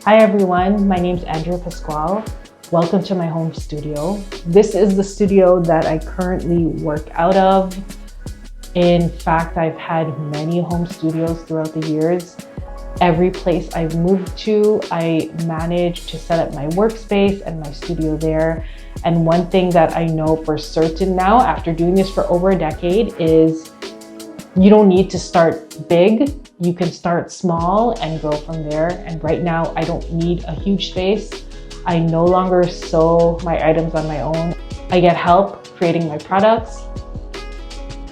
Hi everyone, my name is Andrea Pasquale. Welcome to my home studio. This is the studio that I currently work out of. In fact, I've had many home studios throughout the years. Every place I've moved to, I managed to set up my workspace and my studio there. And one thing that I know for certain now, after doing this for over a decade, is you don't need to start big. You can start small and go from there. And right now, I don't need a huge space. I no longer sew my items on my own. I get help creating my products.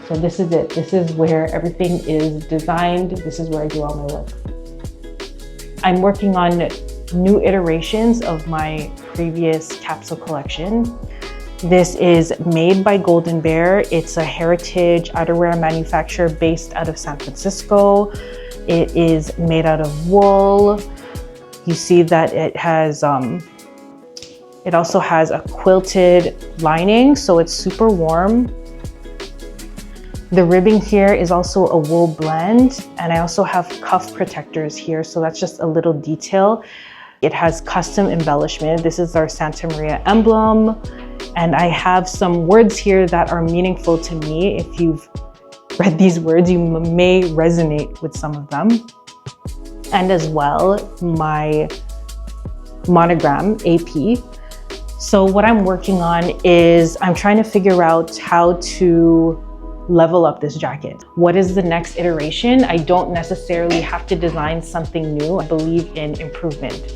So this is it. This is where everything is designed. This is where I do all my work. I'm working on new iterations of my previous capsule collection. This is made by Golden Bear. It's a heritage outerwear manufacturer based out of San Francisco. It is made out of wool. You see that it has, it also has a quilted lining, so it's super warm. The ribbing here is also a wool blend, and I also have cuff protectors here, so that's just a little detail. It has custom embellishment. This is our Santa Maria emblem. And I have some words here that are meaningful to me. If you've read these words, you may resonate with some of them. And as well, my monogram, AP. So what I'm working on is I'm trying to figure out how to level up this jacket. What is the next iteration? I don't necessarily have to design something new. I believe in improvement.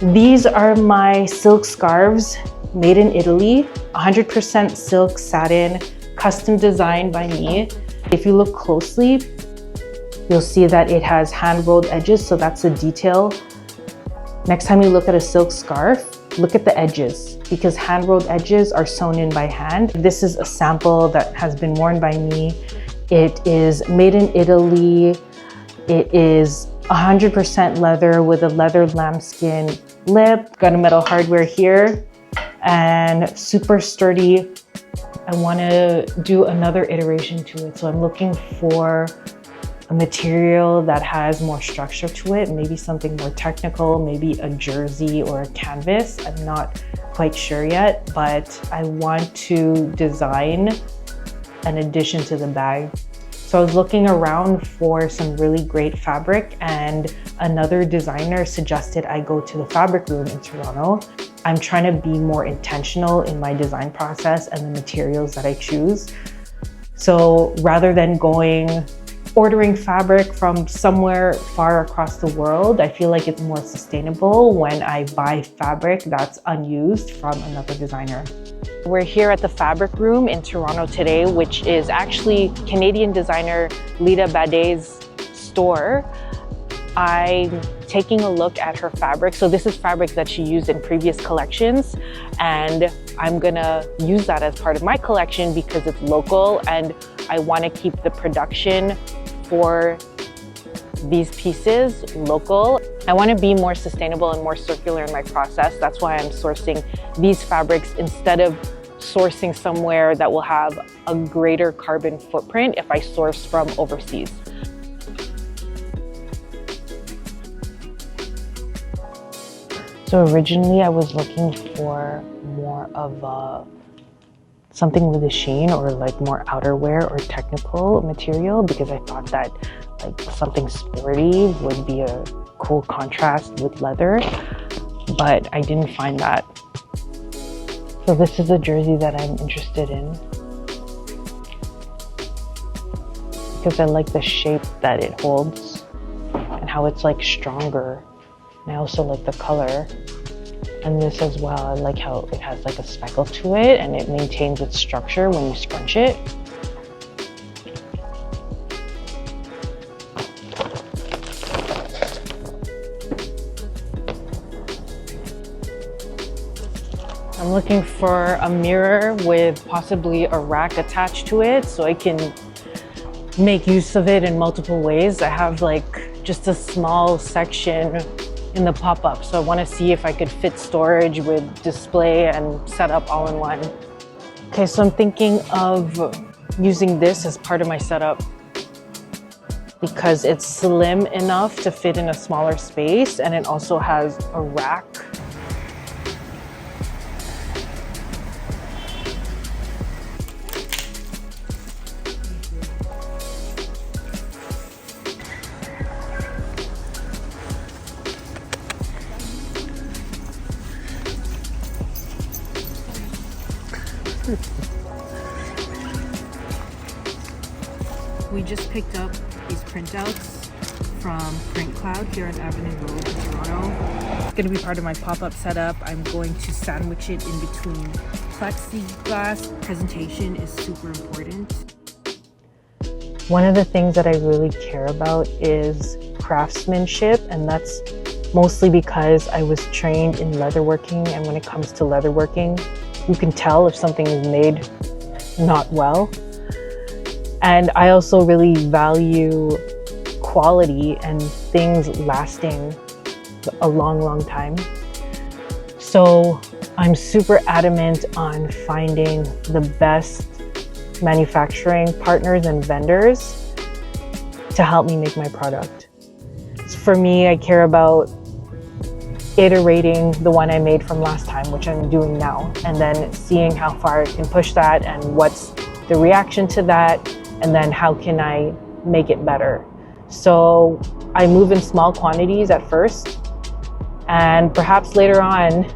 These are my silk scarves made in Italy, 100% silk satin, custom designed by me. If you look closely, you'll see that it has hand-rolled edges, so that's a detail. Next time you look at a silk scarf, look at the edges, because hand-rolled edges are sewn in by hand. This is a sample that has been worn by me. It is made in Italy. It is 100% leather with a leather lambskin lip. Gunmetal hardware here and super sturdy. I want to do another iteration to it. So I'm looking for a material that has more structure to it, maybe something more technical, maybe a jersey or a canvas. I'm not quite sure yet, but I want to design an addition to the bag. So I was looking around for some really great fabric, and another designer suggested I go to the Fabric Room in Toronto. I'm trying to be more intentional in my design process and the materials that I choose. So rather than ordering fabric from somewhere far across the world, I feel like it's more sustainable when I buy fabric that's unused from another designer. We're here at the Fabric Room in Toronto today, which is actually Canadian designer Lita Badet's store. I'm taking a look at her fabric. So this is fabric that she used in previous collections, and I'm gonna use that as part of my collection because it's local and I wanna keep the production for these pieces local. I wanna be more sustainable and more circular in my process. That's why I'm sourcing these fabrics instead of sourcing somewhere that will have a greater carbon footprint if I source from overseas. So originally I was looking for more of something with a sheen or like more outerwear or technical material, because I thought that like something sporty would be a cool contrast with leather, but I didn't find that. So this is a jersey that I'm interested in because I like the shape that it holds and how it's like stronger. And I also like the color. And this as well, I like how it has like a speckle to it and it maintains its structure when you scrunch it. I'm looking for a mirror with possibly a rack attached to it so I can make use of it in multiple ways. I have like just a small section in the pop-up, so I want to see if I could fit storage with display and setup all in one. Okay, so I'm thinking of using this as part of my setup. because it's slim enough to fit in a smaller space, and it also has a rack. We just picked up these printouts from Print Cloud here on Avenue Road in Toronto. It's going to be part of my pop-up setup. I'm going to sandwich it in between plexiglass. Presentation is super important. One of the things that I really care about is craftsmanship, and that's mostly because I was trained in leatherworking, and when it comes to leatherworking, you can tell if something is made not well. And I also really value quality and things lasting a long, long time. So I'm super adamant on finding the best manufacturing partners and vendors to help me make my product. For me, I care about iterating the one I made from last time, which I'm doing now, and then seeing how far I can push that and what's the reaction to that, and then how can I make it better. So I move in small quantities at first, and perhaps later on,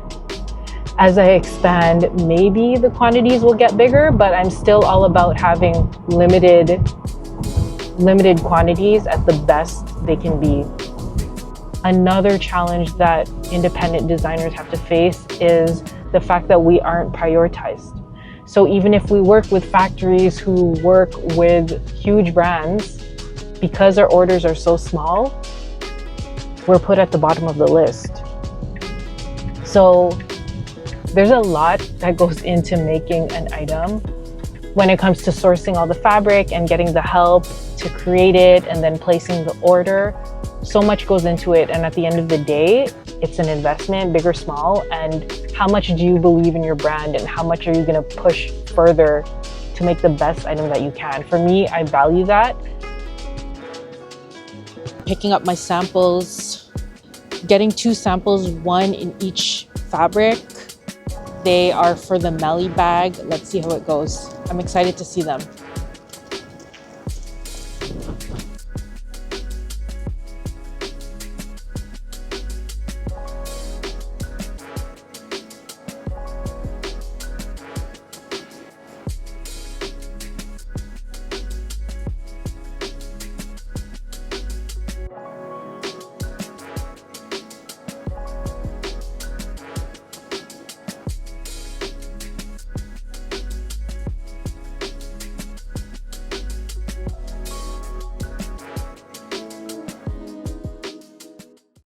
as I expand, maybe the quantities will get bigger, but I'm still all about having limited quantities at the best they can be. Another challenge that independent designers have to face is the fact that we aren't prioritized. So even if we work with factories who work with huge brands, because our orders are so small, we're put at the bottom of the list. So there's a lot that goes into making an item when it comes to sourcing all the fabric and getting the help to create it and then placing the order. So much goes into it, and at the end of the day, it's an investment, big or small, and how much do you believe in your brand and how much are you going to push further to make the best item that you can. For me, I value that. Picking up my samples, getting 2 samples, 1 in each fabric. They are for the Melly bag. Let's see how it goes. I'm excited to see them.